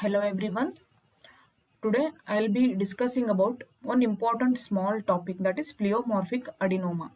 Hello everyone. Today I'll be discussing about one important small topic, that is pleomorphic adenoma.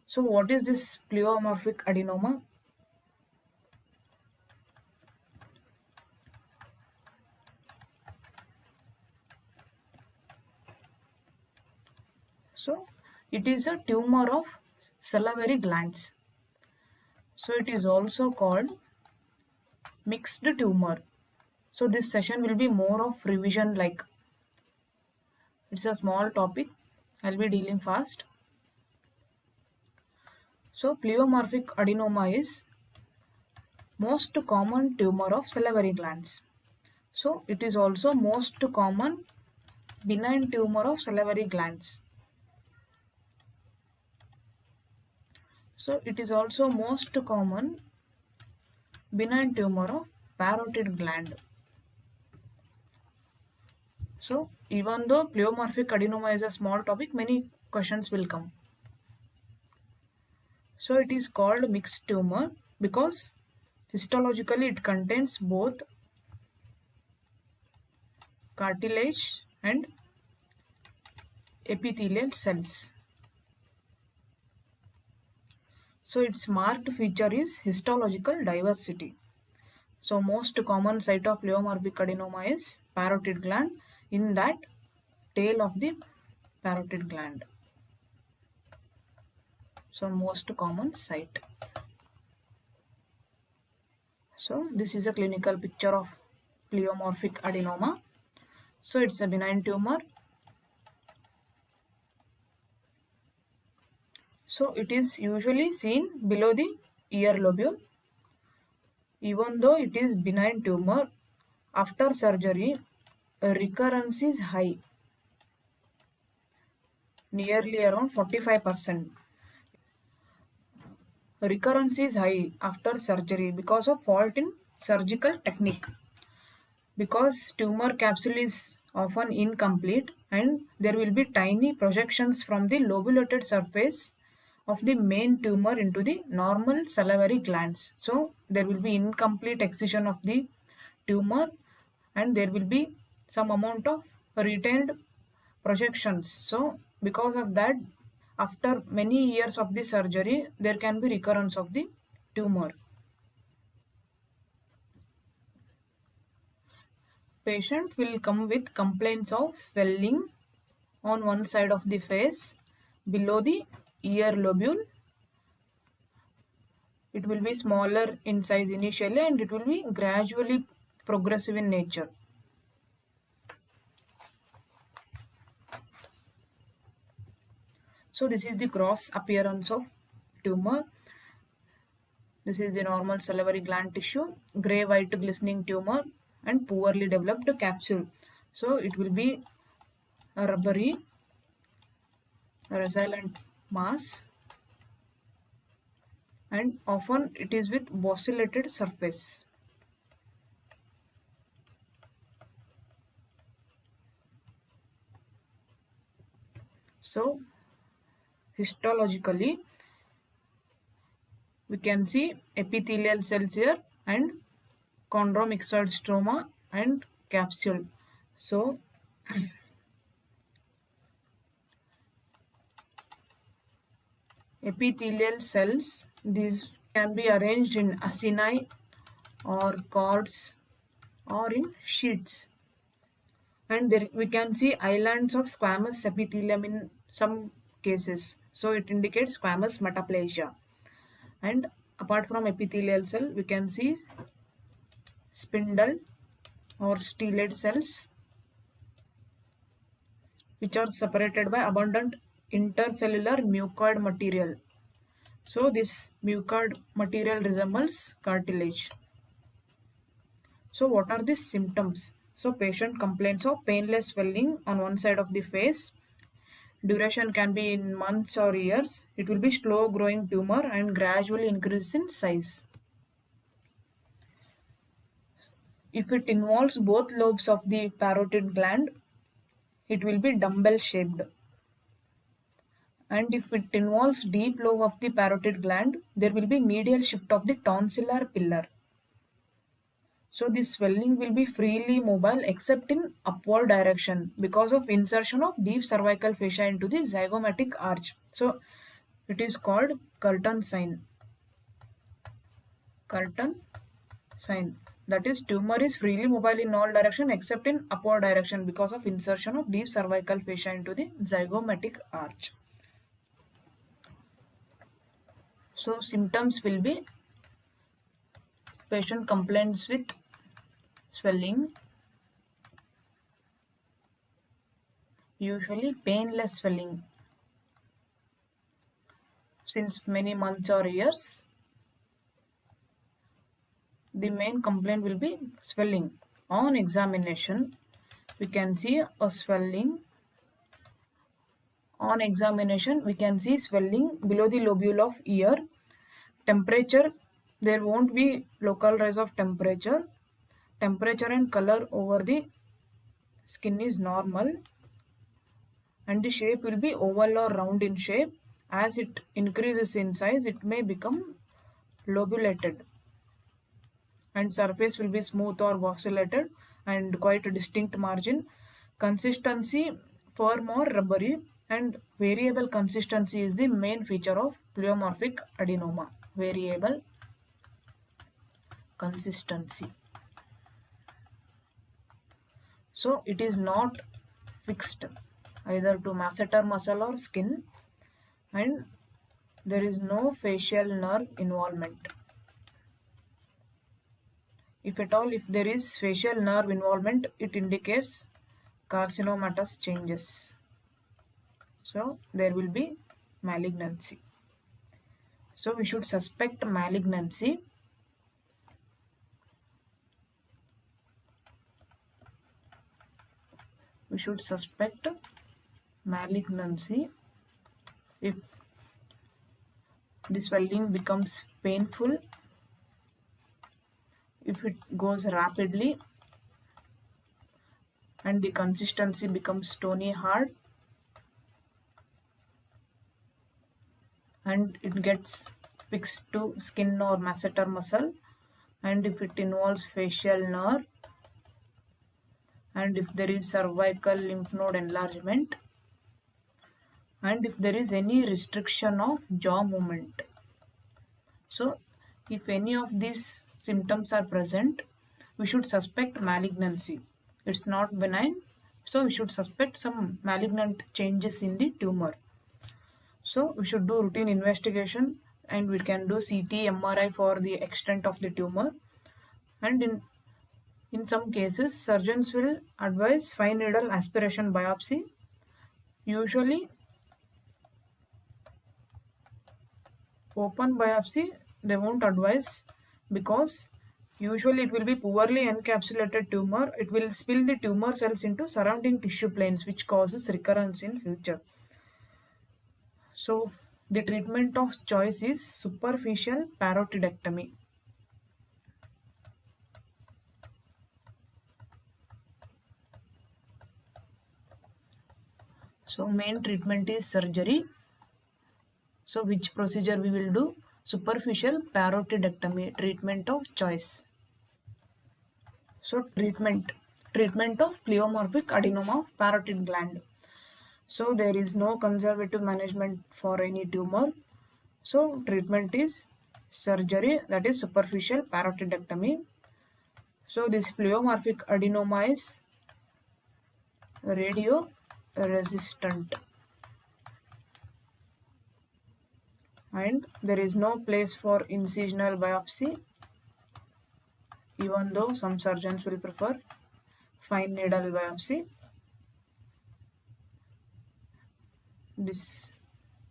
So what is this pleomorphic adenoma? So it is a tumor of salivary glands. So it is also called mixed tumor. So this session will be more of revision, like it's a small topic. I'll be dealing fast. So pleomorphic adenoma is most common tumor of salivary glands. So it is also most common benign tumor of salivary glands. So it is also most common benign tumor of parotid gland. So even though pleomorphic adenoma is a small topic, many questions will come. So it is called mixed tumor because histologically it contains both cartilage and epithelial cells. So its marked feature is histological diversity. So most common site of pleomorphic adenoma is parotid gland, in that tail of the parotid gland. So most common site. So this is a clinical picture of pleomorphic adenoma. So it's a benign tumor. So it is usually seen below the ear lobule. Even though it is benign tumor, after surgery, recurrence is high, nearly around 45%. Recurrence is high after surgery because of fault in surgical technique. Because tumor capsule is often incomplete and there will be tiny projections from the lobulated surface of the main tumor into the normal salivary glands. So there will be incomplete excision of the tumor and there will be some amount of retained projections. So because of that, after many years of the surgery, there can be recurrence of the tumor. Patient will come with complaints of swelling on one side of the face below the ear lobule. It will be smaller in size initially and it will be gradually progressive in nature. So this is the gross appearance of tumor. This is the normal salivary gland tissue, gray white glistening tumor and poorly developed capsule. So it will be a rubbery resilient mass and often it is with bossylated surface. So histologically we can see epithelial cells here and chondromyxoid stroma and capsule. So epithelial cells, these can be arranged in acini or cords or in sheets, and there we can see islands of squamous epithelium in some cases. So it indicates squamous metaplasia. And apart from epithelial cell, we can see spindle or stellate cells which are separated by abundant intercellular mucoid material. So this mucoid material resembles cartilage. So what are the symptoms? So patient complains of painless swelling on one side of the face. Duration can be in months or years. It will be slow growing tumor and gradually increase in size. If it involves both lobes of the parotid gland, it will be dumbbell shaped. And if it involves deep lobe of the parotid gland, there will be medial shift of the tonsillar pillar. So this swelling will be freely mobile except in upward direction because of insertion of deep cervical fascia into the zygomatic arch. So it is called curtain sign. Curtain sign. That is, tumor is freely mobile in all direction except in upward direction because of insertion of deep cervical fascia into the zygomatic arch. So symptoms will be patient complains with swelling, usually painless swelling since many months or years. The main complaint will be swelling. On examination, we can see a swelling. On examination, we can see swelling below the lobule of ear. Temperature, there won't be local rise of temperature. Temperature and color over the skin is normal. And the shape will be oval or round in shape. As it increases in size, it may become lobulated. And surface will be smooth or voxelated and quite a distinct margin. Consistency firm or rubbery, and variable consistency is the main feature of pleomorphic adenoma. Variable consistency. So it is not fixed either to masseter muscle or skin, and there is no facial nerve involvement. If at all, if there is facial nerve involvement, it indicates carcinomatous changes. So there will be malignancy. So we should suspect malignancy. We should suspect malignancy if the swelling becomes painful, if it goes rapidly, and the consistency becomes stony hard, and it gets fixed to skin or masseter muscle, and if it involves facial nerve, and if there is cervical lymph node enlargement, and if there is any restriction of jaw movement. So if any of these symptoms are present, we should suspect malignancy. It's not benign, so we should suspect some malignant changes in the tumor. So we should do routine investigation, and we can do CT, MRI for the extent of the tumor. And in some cases, surgeons will advise fine needle aspiration biopsy. Usually open biopsy they won't advise because usually it will be poorly encapsulated tumor. It will spill the tumor cells into surrounding tissue planes, which causes recurrence in future. So the treatment of choice is superficial parotidectomy. So main treatment is surgery. So which procedure we will do? Superficial parotidectomy, treatment of choice. So treatment of pleomorphic adenoma of parotid gland. So there is no conservative management for any tumor. So treatment is surgery, that is superficial parotidectomy. So this pleomorphic adenoma is radio resistant, and there is no place for incisional biopsy, even though some surgeons will prefer fine needle biopsy. This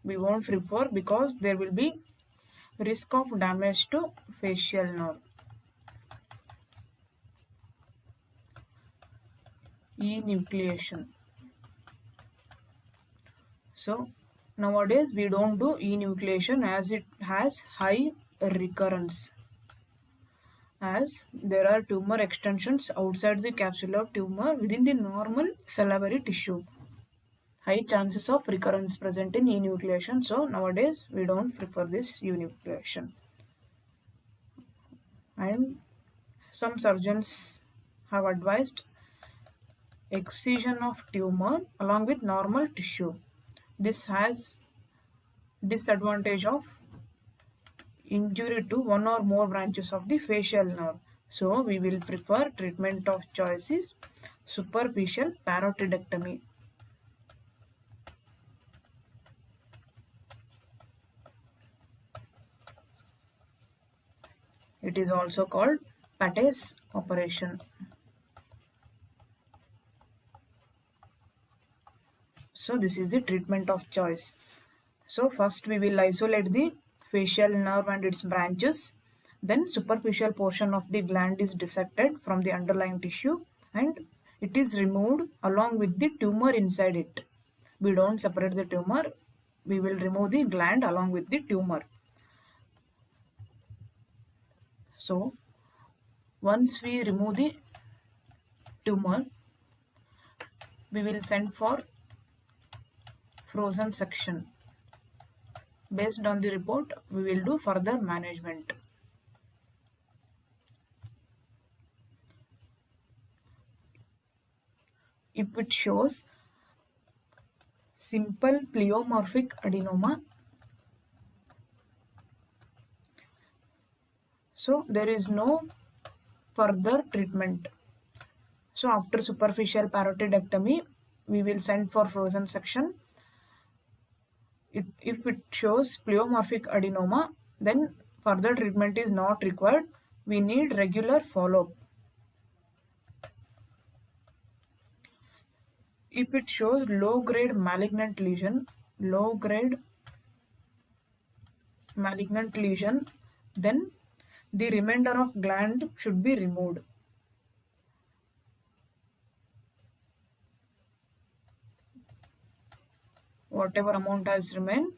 we won't prefer because there will be risk of damage to facial nerve. Enucleation. So nowadays we don't do enucleation as it has high recurrence, as there are tumor extensions outside the capsule tumor within the normal salivary tissue. High chances of recurrence present in enucleation. So nowadays we don't prefer this enucleation. And some surgeons have advised excision of tumor along with normal tissue. This has disadvantage of injury to one or more branches of the facial nerve. So we will prefer treatment of choice is superficial parotidectomy. It is also called Pate's operation. So this is the treatment of choice. So first we will isolate the facial nerve and its branches. Then superficial portion of the gland is dissected from the underlying tissue and it is removed along with the tumor inside it. We don't separate the tumor. We will remove the gland along with the tumor. So once we remove the tumor, we will send for frozen section. Based on the report, we will do further management. If it shows simple pleomorphic adenoma, so there is no further treatment. So after superficial parotidectomy, we will send for frozen section. If it shows pleomorphic adenoma, then further treatment is not required. We need regular follow-up. If it shows low-grade malignant lesion, then the remainder of gland should be removed. Whatever amount has remained,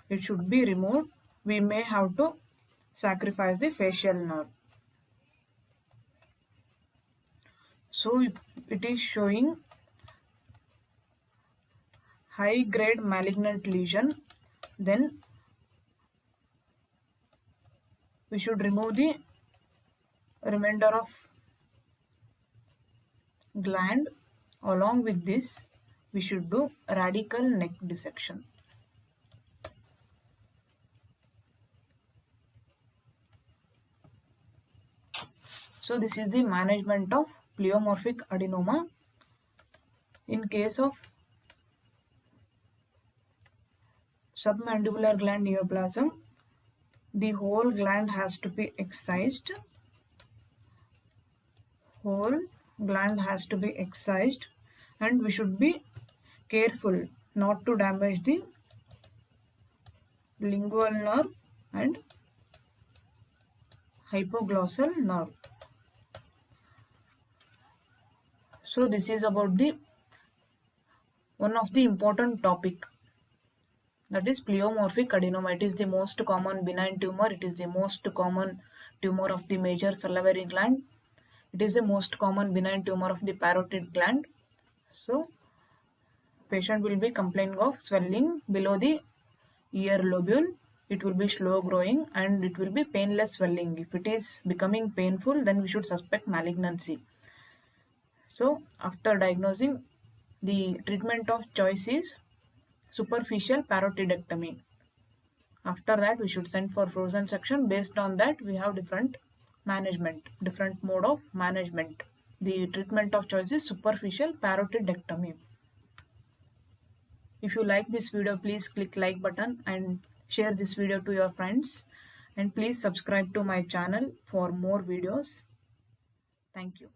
it should be removed. We may have to sacrifice the facial nerve. So if it is showing high grade malignant lesion, then we should remove the remainder of gland. Along with this, we should do radical neck dissection. So this is the management of pleomorphic adenoma. In case of submandibular gland neoplasm, the whole gland has to be excised. Whole gland has to be excised, and we should be careful not to damage the lingual nerve and hypoglossal nerve. So this is about the one of the important topic, that is pleomorphic adenoma. It is the most common benign tumor. It is the most common tumor of the major salivary gland. It is the most common benign tumor of the parotid gland. So patient will be complaining of swelling below the ear lobule. It will be slow growing and it will be painless swelling. If it is becoming painful, then we should suspect malignancy. So after diagnosing, the treatment of choice is superficial parotidectomy. After that, we should send for frozen section. Based on that, we have different mode of management. The treatment of choice is superficial parotidectomy. If you like this video, please click like button and share this video to your friends. And please subscribe to my channel for more videos. Thank you.